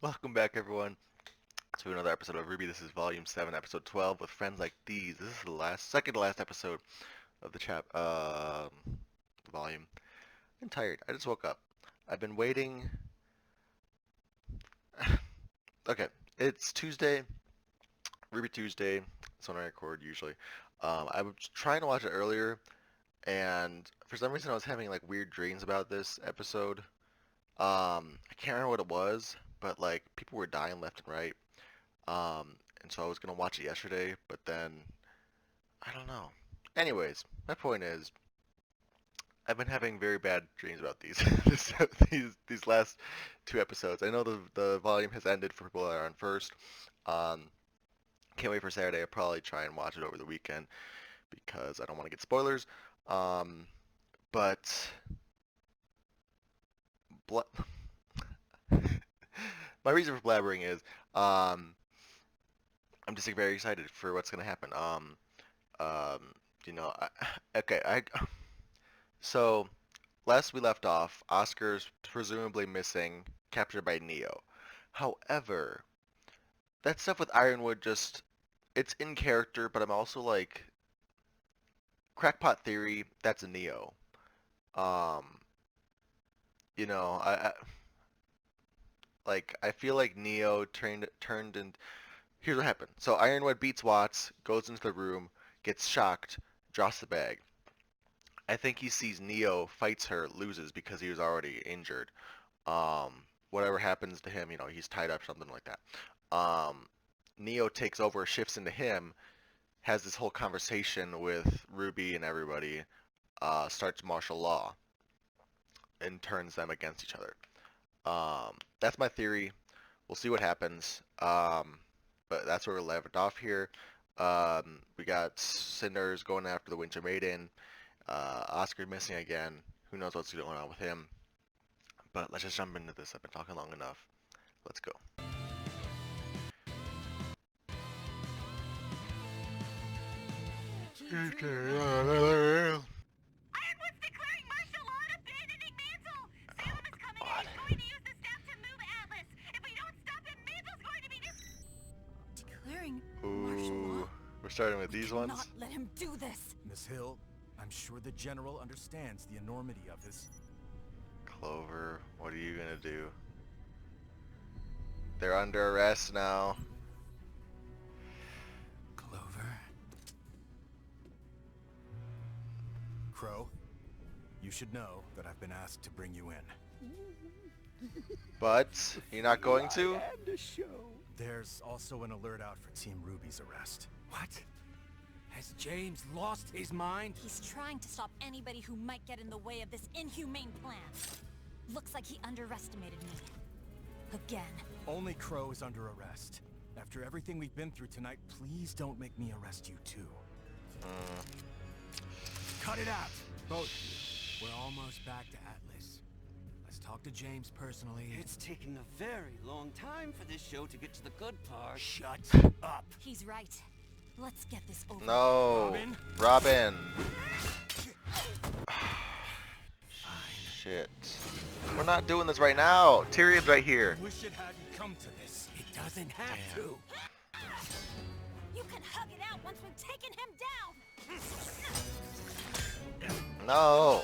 Welcome back, everyone, to another episode of RWBy. This is Volume 7, Episode 12, with friends like these. This is the second to last episode of the volume. I'm tired. I just woke up. I've been waiting. Okay, it's Tuesday, RWBy Tuesday. That's when I record usually. I was trying to watch it earlier, and for some reason I was having like weird dreams about this episode. I can't remember what it was, but like people were dying left and right. And so I was gonna watch it yesterday, but then I don't know. Anyways, my point is, I've been having very bad dreams about these these last two episodes. I know the volume has ended for people that are on first. Um, can't wait for Saturday. I'll probably try and watch it over the weekend because I don't want to get spoilers. Um, but bla- my reason for blabbering is um, I'm just like, very excited for what's gonna happen. Um, okay, so last we left off, Oscar's presumably missing, captured by Neo. However, that stuff with Ironwood it's in character, but I'm also like, crackpot theory, that's a Neo. Um, I feel like Neo turned and here's what happened. So Ironwood beats Watts, goes into the room, gets shocked, drops the bag. I think he sees Neo, fights her, loses because he was already injured. Whatever happens to him, he's tied up, something like that. Neo takes over, shifts into him, has this whole conversation with RWBy and everybody, starts martial law, and turns them against each other. That's my theory. We'll see what happens. But that's where we left off here. We got Cinders going after the Winter Maiden. Oscar missing again. Who knows what's going on with him. But let's just jump into this. I've been talking long enough. Let's go. Ironwood's declaring martial law and abandoning Mantle! Salem is coming in. He's going to use the staff to move Atlas. If we don't stop him, Mantle's going to be declaring martial law. We're starting with these ones. Not let him do this. Miss Hill, I'm sure the General understands the enormity of his... Clover, what are you gonna do? They're under arrest now. Clover? Crow, you should know that I've been asked to bring you in. But you're not going to? There's also an alert out for Team Ruby's arrest. What? Has James lost his mind? He's trying to stop anybody who might get in the way of this inhumane plan. Looks like he underestimated me. Again. Only Crow is under arrest. After everything we've been through tonight, please don't make me arrest you too. Cut it out, both of you. We're almost back to Atlas. Let's talk to James personally. It's taken a very long time for this show to get to the good part. Shut up. He's right. Let's get this over. No. Robin. Shit. We're not doing this right now. Tyrion's right here. Wish it hadn't come to this. It doesn't have to. You can hug it out once we've taken him down. No.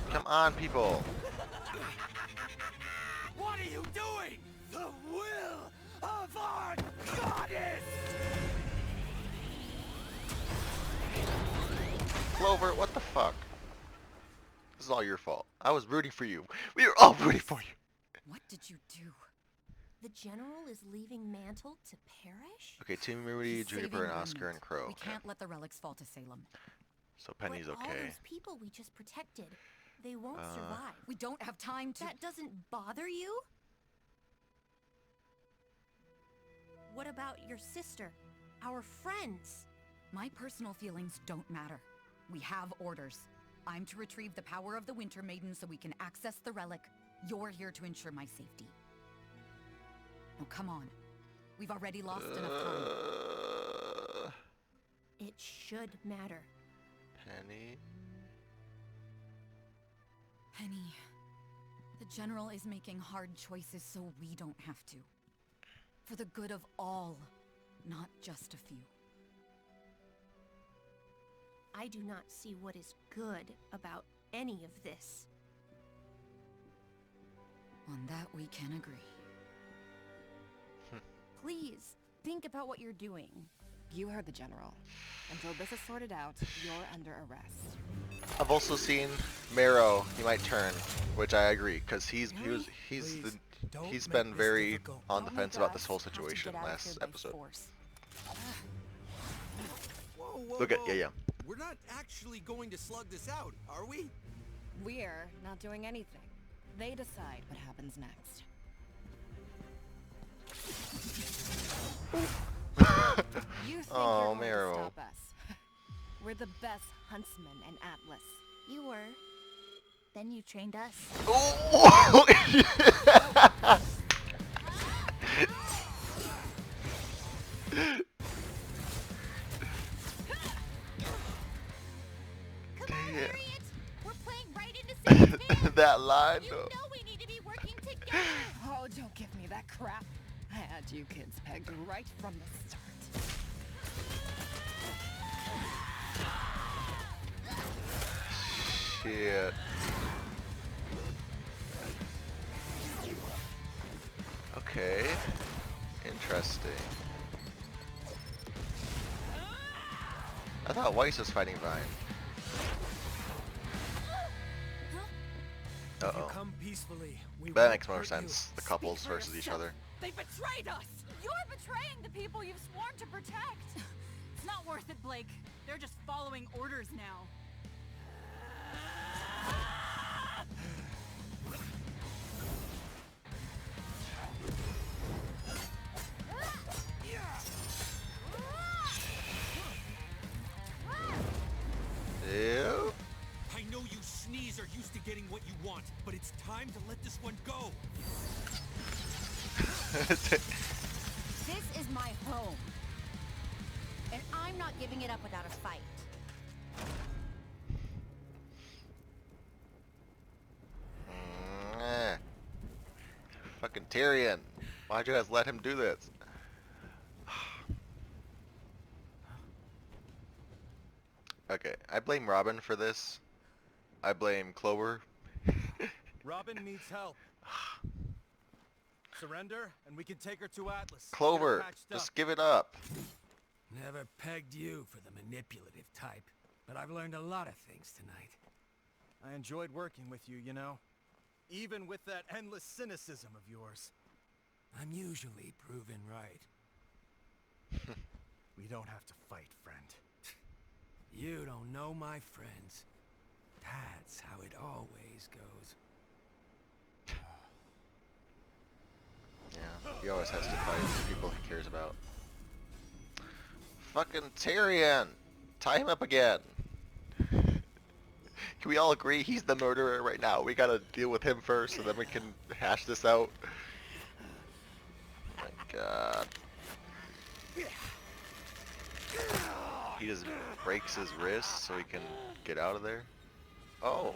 Come on, people. What are you doing? The will of our goddess! Clover, what the fuck? This is all your fault. I was rooting for you. We were all rooting for you. What did you do? The General is leaving Mantle to perish? Okay, Team Ruby, He's Juniper, saving and Oscar, remnant. and Crow. We Okay. can't let the relics fall to Salem. So Penny's But all okay. those people we just protected, they won't Uh, survive. We don't have time to... That doesn't bother you? What about your sister? Our friends? My personal feelings don't matter. We have orders. I'm to retrieve the power of the Winter Maiden so we can access the relic. You're here to ensure my safety. Now come on. We've already lost enough time. It should matter. Penny. Penny, the General is making hard choices so we don't have to. For the good of all, not just a few. I do not see what is good about any of this. On that we can agree. Please, think about what you're doing. You heard the General. Until this is sorted out, you're under arrest. I've also seen Marrow. He might turn, which I agree, because he's been very on the fence about this whole situation last episode. Whoa, Look at yeah. We're not actually going to slug this out, are we? We're not doing anything. They decide what happens next. You think Oh, you're going Marrow. to stop us? We're the best huntsmen in Atlas. You were. Then you trained us. Oh! Come on, Damn. Harriet! We're playing right into Satan's hands! That line. You know we need to be working together! Oh, don't give me that crap. I had you kids pegged right from the start. Shit. Okay. Interesting. I thought Weiss was fighting Vine. If you Uh-oh. come peacefully, we That won't makes more hurt sense. you. The couples Speak for versus each yourself. other. They betrayed us! You're betraying the people you've sworn to protect. It's not worth it, Blake. They're just following orders now. Ew. I know you sneeze are used to getting what you want, but it's time to let this one go. This is my home. And I'm not giving it up without a fight. Eh. Fucking Tyrion. Why'd you guys let him do this? Okay, I blame Robin for this. I blame Clover. Robin needs help. Surrender, and we can take her to Atlas. Get her Clover, patched up. just give it up. Never pegged you for the manipulative type, but I've learned a lot of things tonight. I enjoyed working with you, you know. Even with that endless cynicism of yours. I'm usually proven right. We don't have to fight, friend. You don't know my friends. That's how it always goes. Yeah, he always has to fight the people he cares about. Fucking Tyrion! Tie him up again! Can we all agree he's the murderer right now? We gotta deal with him first, and then we can hash this out. Oh my god. He just breaks his wrist so he can get out of there. Oh.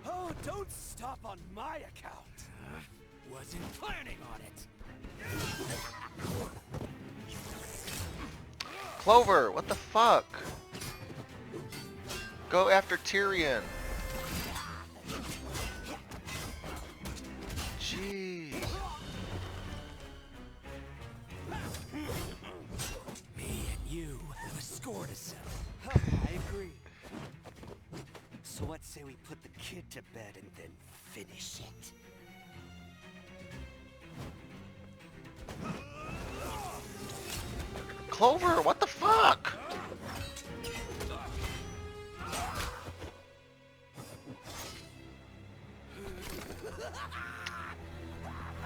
Oh, don't stop on my account. Wasn't planning on it. Clover, what the fuck? Go after Tyrion. Jeez. Me and you have a score to settle. I agree. So let's say we put the kid to bed and then finish it. Clover, what the fuck?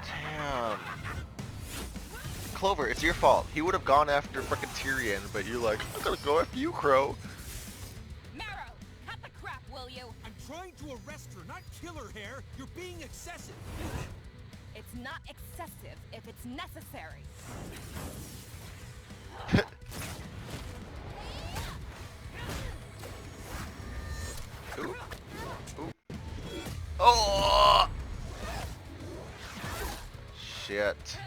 Damn. Clover, it's your fault. He would have gone after frickin' Tyrion, but you're like, I'm gonna go after you, Crow. Marrow, cut the you. I'm trying to arrest her, not kill her, Hair. You're being excessive. It's not excessive if it's necessary. Ooh. Ooh. Oh! Shit.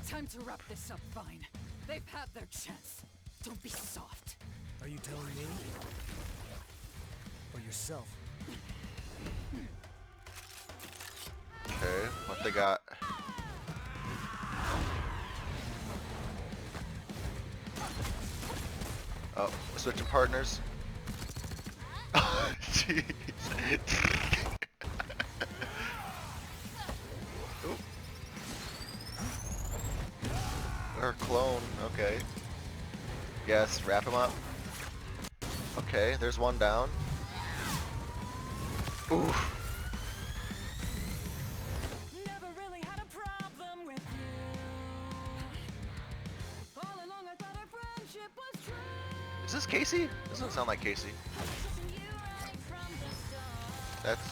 Time to wrap this up, Vine. They've had their chance. Don't be soft. Are you telling me? Or yourself? Okay, what they got? Oh, we're switching partners. Jeez. Oop. Or clone, okay. Yes, wrap him up. Okay, there's one down. Oof. Never really had a problem with you. All along I thought our friendship was true. Is this Casey? Doesn't sound like Casey. Trusting you right from the start. That's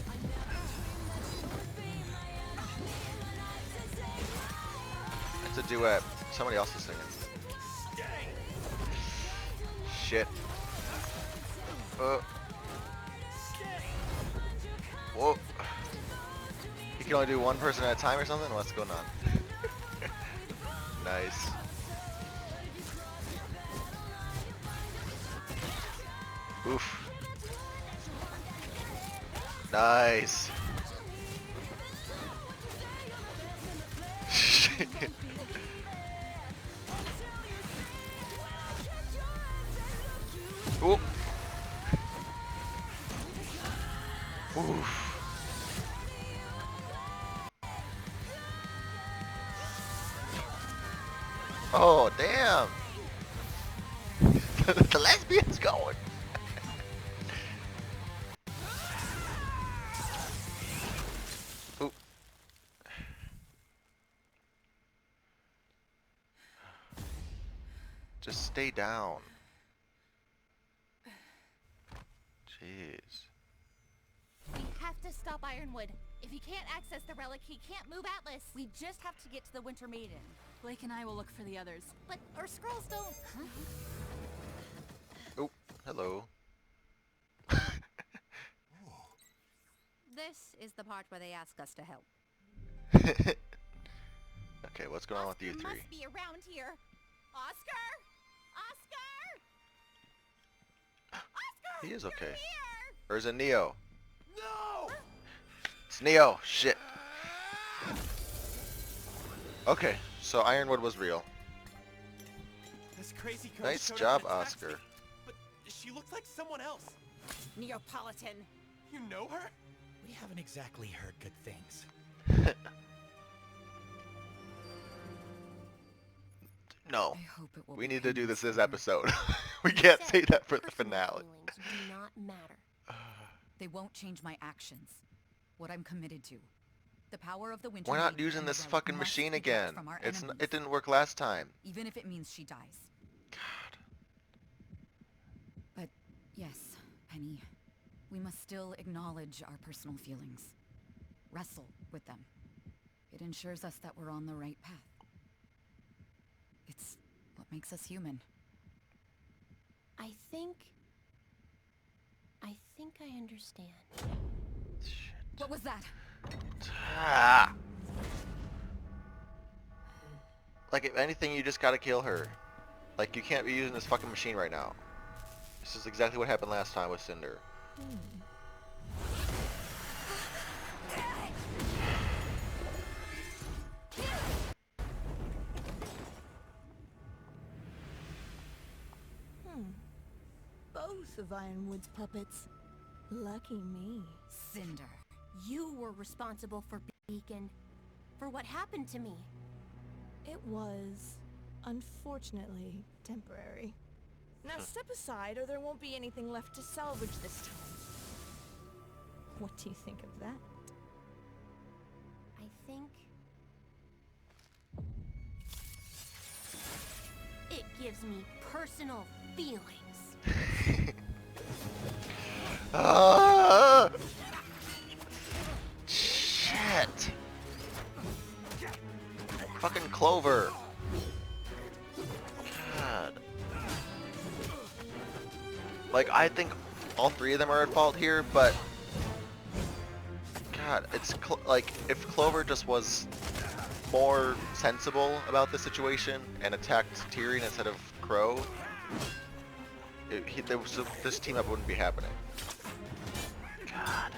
I never dreamed that you would be my enemy. My nights and say my it's a duet. Somebody else is singing. Shit. Whoa. You can only do one person at a time or something? What's going on? Nice. Oof. Nice. Oop. Oof. Oh, damn. The lesbian's going. Oop. Just stay down. Jeez. We have to stop Ironwood. If he can't access the relic, he can't move Atlas. We just have to get to the Winter Maiden. Blake and I will look for the others. But our scrolls don't. Oh, hello. This is the part where they ask us to help. Okay, what's going on with you Oscar three? must be around here. Oscar! Oscar! Oscar! He is you're okay. Here! Or is it Neo? No! It's Neo. Shit. Okay, so Ironwood was real. This crazy coach Nice showed job, up and attacked Oscar. me, but she looks like someone else. Neapolitan. You know her? We haven't exactly heard good things. No. I hope it will We be need to do painless this for her. episode. We can't say that for the Personal finale. feelings do not matter. They won't change my actions. What I'm committed to. The power of the Winter We're not Maiden using and the this relic fucking must machine be kept again. from our It enemies, didn't work last time. even if it means she dies. God. But yes, Penny, we must still acknowledge our personal feelings. Wrestle with them. It ensures us that we're on the right path. It's what makes us human. I think I understand. Shit. What was that? Ah. Like, if anything, you just gotta kill her. Like, you can't be using this fucking machine right now. This is exactly what happened last time with Cinder. Both of Ironwood's puppets. Lucky me. Cinder. You were responsible for Beacon, for what happened to me. It was, unfortunately, temporary. Now step aside or there won't be anything left to salvage this time. What do you think of that? I think It gives me personal feelings. Ah! Shit! Fucking Clover! God. Like, I think all three of them are at fault here, but... God, it's like, if Clover just was more sensible about the situation and attacked Tyrion instead of Crow, this team up wouldn't be happening. God.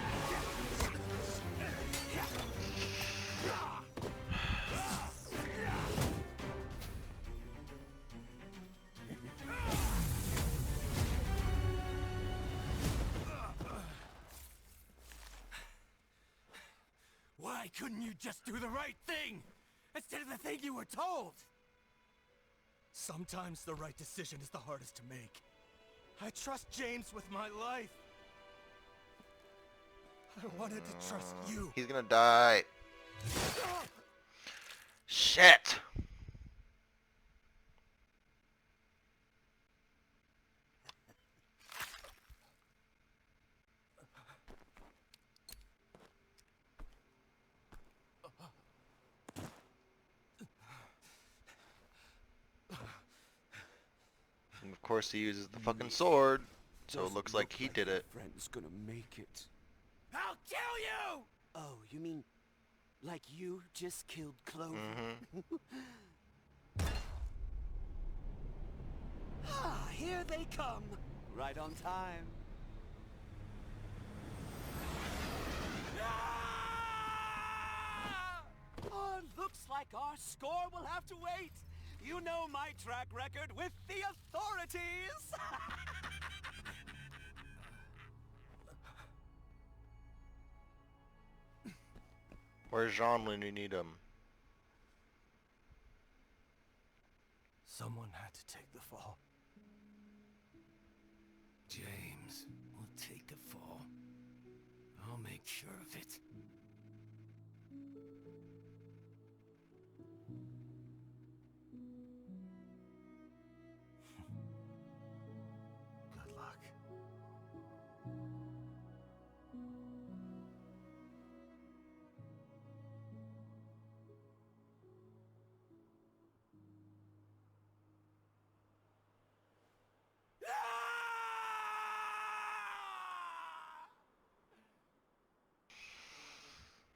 Why couldn't you just do the right thing instead of the thing you were told? Sometimes the right decision is the hardest to make. I trust James with my life. I wanted to trust you. He's gonna die. Shit! And of course he uses the fucking sword, so it looks like he did it. Friend's gonna make it. I'll kill you! Oh, you mean like you just killed Clover? Ah, here they come. Right on time. Oh, looks like our score will have to wait. You know my track record with the authorities. Where's Jean when you need him? Someone had to take the fall. James will take the fall. I'll make sure of it. Good luck.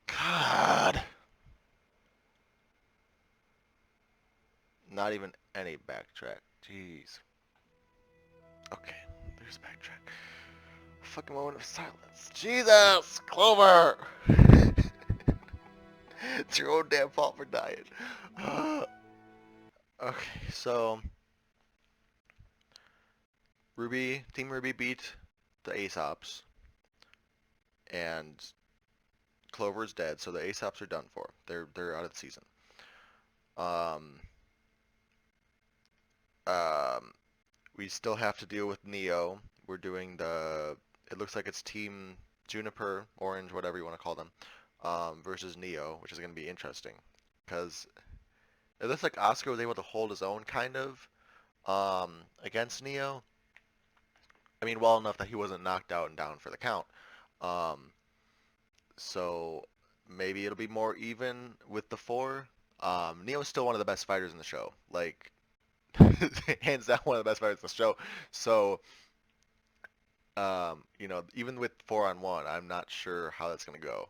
God. Not even any backtrack. Jeez. Okay, there's backtrack. Fucking moment of silence. Jesus! Clover! It's your own damn fault for dying. Okay, so... Team Ruby beat the Aesops. And Clover's dead, so the Aesops are done for. They're out of the season. We still have to deal with Neo. We're doing it looks like it's Team Juniper, Orange, whatever you want to call them, versus Neo, which is going to be interesting. Because it looks like Oscar was able to hold his own, kind of, against Neo. I mean, well enough that he wasn't knocked out and down for the count. So maybe it'll be more even with the four. Neo's still one of the best fighters in the show. Like, hands down one of the best fighters in the show. So, even with 4-on-1, I'm not sure how that's going to go.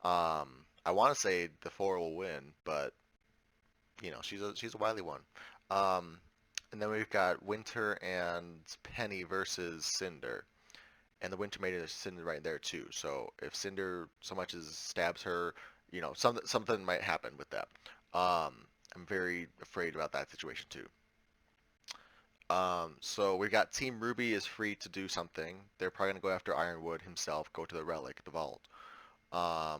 I want to say the 4 will win, but, she's a wily one. And then we've got Winter and Penny versus Cinder. And the Winter Maiden is Cinder right there, too. So if Cinder so much as stabs her, something might happen with that. I'm very afraid about that situation, too. So we've got Team Ruby is free to do something. They're probably going to go after Ironwood himself, go to the relic, the vault. Oh,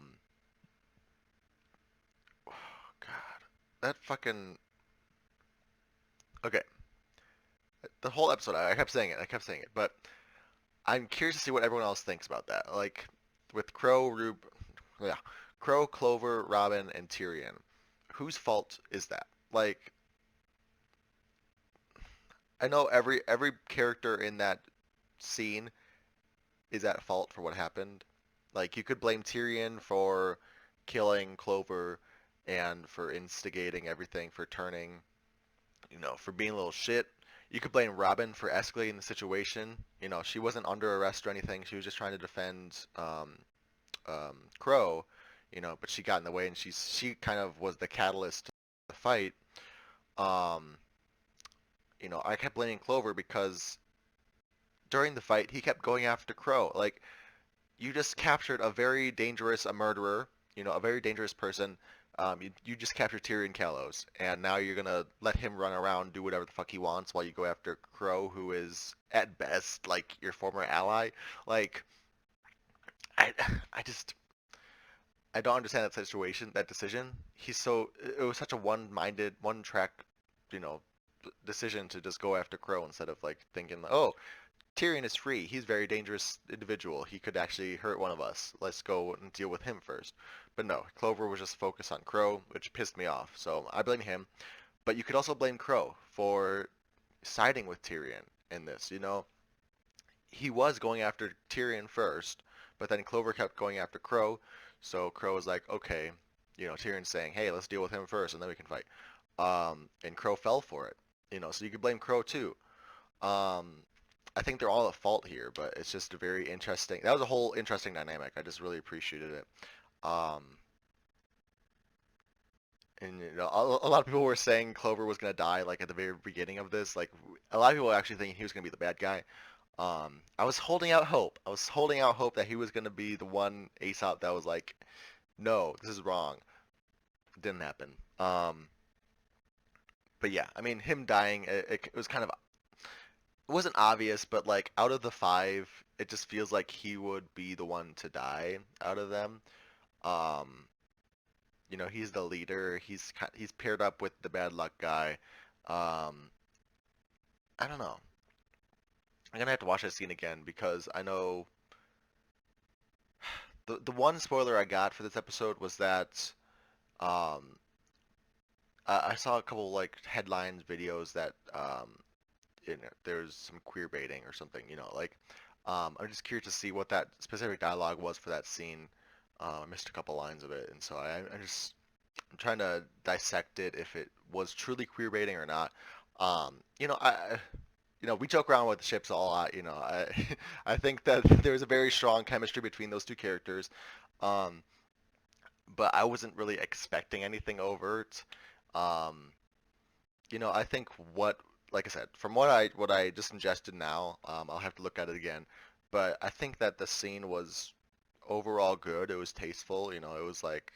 God. That fucking... Okay. The whole episode, I kept saying it, but I'm curious to see what everyone else thinks about that. Like, with Crow, Clover, Robin, and Tyrion. Whose fault is that? Like, I know every character in that scene is at fault for what happened. Like you could blame Tyrion for killing Clover and for instigating everything, for turning, for being a little shit. You could blame Robin for escalating the situation. She wasn't under arrest or anything. She was just trying to defend Crow, but she got in the way and she kind of was the catalyst to the fight. Um, I kept blaming Clover because during the fight he kept going after Crow. Like you just captured a very dangerous a murderer, a very dangerous person. You just captured Tyrion Callows, and now you're gonna let him run around do whatever the fuck he wants while you go after Crow, who is at best like your former ally. Like I, I just I don't understand that situation, that decision. It was such a one-minded, one-track, you know, decision to just go after Crow instead of like thinking, oh, Tyrion is free. He's a very dangerous individual. He could actually hurt one of us. Let's go and deal with him first. But no, Clover was just focused on Crow, which pissed me off. So I blame him. But you could also blame Crow for siding with Tyrion in this. He was going after Tyrion first, but then Clover kept going after Crow. So Crow was like, okay, Tyrion's saying, hey, let's deal with him first, and then we can fight. And Crow fell for it. So you could blame Crow too. Um, I think they're all at fault here, but it's just a very interesting. That was a whole interesting dynamic. I just really appreciated it. Um, and a lot of people were saying Clover was gonna die like at the very beginning of this. Like a lot of people were actually thinking he was gonna be the bad guy. I was holding out hope. I was holding out hope that he was gonna be the one Aesop that was like, no, this is wrong. It didn't happen. But yeah, I mean, him dying, it was kind of, it wasn't obvious, but like out of the five, it just feels like he would be the one to die out of them. Um, he's the leader. He's paired up with the bad luck guy. Um, I don't know. I'm gonna have to watch that scene again because I know the one spoiler I got for this episode was that um, I saw a couple like headlines, videos that there's some queer baiting or something. Like I'm just curious to see what that specific dialogue was for that scene. I missed a couple lines of it, and so I'm trying to dissect it if it was truly queer baiting or not. We joke around with the ships a lot. I think that there's a very strong chemistry between those two characters, um, but I wasn't really expecting anything overt. Um, I think like I said, from what I just ingested now, I'll have to look at it again, but I think that the scene was overall good. It was tasteful. It was like,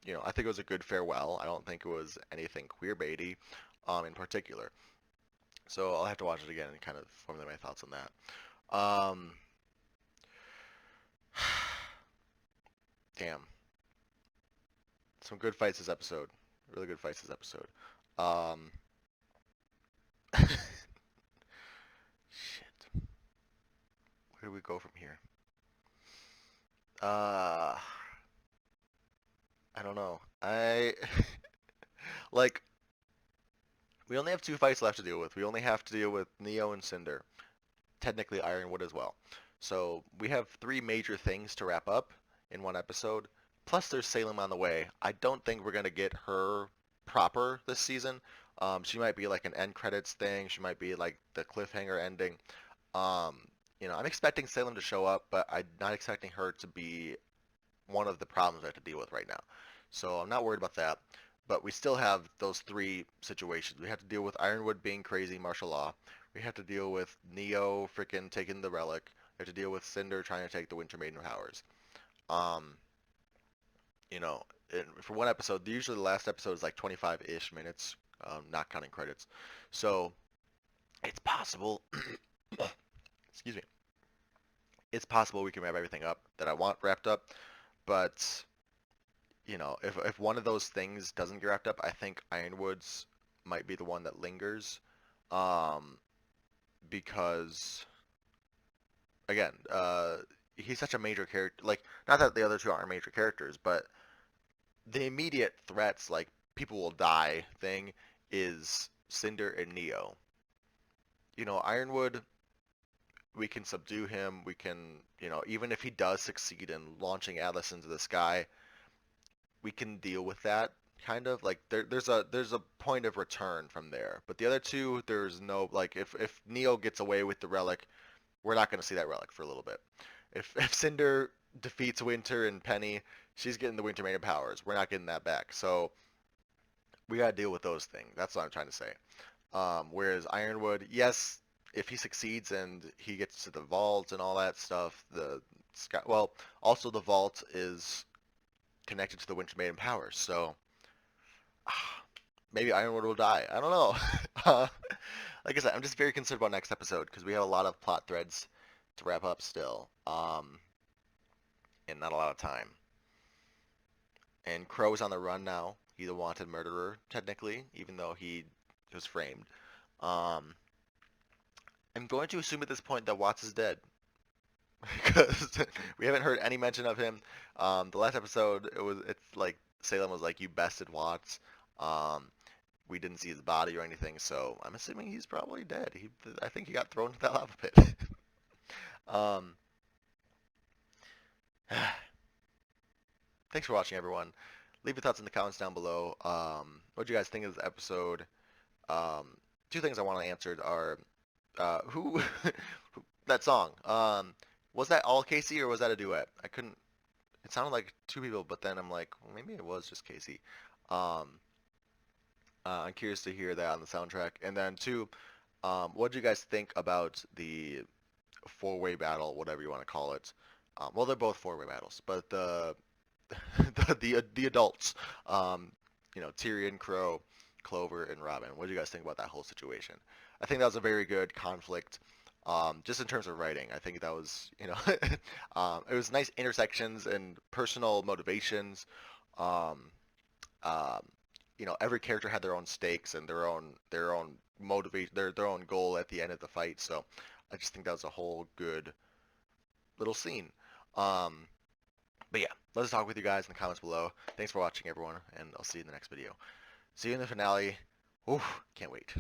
I think it was a good farewell. I don't think it was anything queer baity, in particular. So I'll have to watch it again and kind of formulate my thoughts on that. Damn. Some good fights this episode. Really good fights this episode. Um, shit. Where do we go from here? Uh, I don't know. Like, we only have two fights left to deal with. We only have to deal with Neo and Cinder. Technically Ironwood as well. So we have three major things to wrap up in one episode. Plus there's Salem on the way. I don't think we're gonna get her proper this season. She might be like an end credits thing. She might be like the cliffhanger ending. I'm expecting Salem to show up, but I'm not expecting her to be one of the problems I have to deal with right now. So I'm not worried about that. But we still have those three situations. We have to deal with Ironwood being crazy martial law. We have to deal with Neo freaking taking the relic. We have to deal with Cinder trying to take the Winter Maiden powers. Um, for one episode, usually the last episode is like 25-ish minutes, not counting credits. So it's possible, excuse me, it's possible we can wrap everything up that I want wrapped up. But if one of those things doesn't get wrapped up, I think Ironwood's might be the one that lingers, um, because again, he's such a major character. Like, not that the other two aren't major characters, but the immediate threats, like people will die thing, is Cinder and Neo. Ironwood, we can subdue him. We can, even if he does succeed in launching Atlas into the sky, we can deal with that kind of like there's a point of return from there. But the other two, there's no like if Neo gets away with the relic, we're not going to see that relic for a little bit. If Cinder defeats Winter and Penny, she's getting the Winter Maiden powers. We're not getting that back. So we got to deal with those things. That's what I'm trying to say. Whereas Ironwood, yes, if he succeeds and he gets to the vault and all that stuff, the sky, well, also the vault is connected to the Winter Maiden powers, so maybe Ironwood will die. I don't know. Like I said, I'm just very concerned about next episode because we have a lot of plot threads to wrap up still, and not a lot of time. And Crow's on the run now. He's a wanted murderer, technically, even though he was framed. Um, I'm going to assume at this point that Watts is dead because we haven't heard any mention of him. The last episode, it's like Salem was like, "You bested Watts." Um, we didn't see his body or anything, so I'm assuming he's probably dead. I think he got thrown into that lava pit. um, Thanks for watching, everyone. Leave your thoughts in the comments down below. What do you guys think of this episode? Two things I want to answer are who that song. Was that all Casey or was that a duet? I couldn't. It sounded like two people, but then I'm like, well, maybe it was just Casey. Um, I'm curious to hear that on the soundtrack. And then two, what do you guys think about the four-way battle, whatever you want to call it? Well, they're both four-way battles, but the adults, Tyrion, Crow, Clover, and Robin. What do you guys think about that whole situation? I think that was a very good conflict. Just in terms of writing, I think that was, it was nice intersections and personal motivations. Um, um, every character had their own stakes and their own motivation, their own goal at the end of the fight. So I just think that was a whole good little scene. Um, but yeah, let us talk with you guys in the comments below. Thanks for watching, everyone, and I'll see you in the next video. See you in the finale. Oof, can't wait.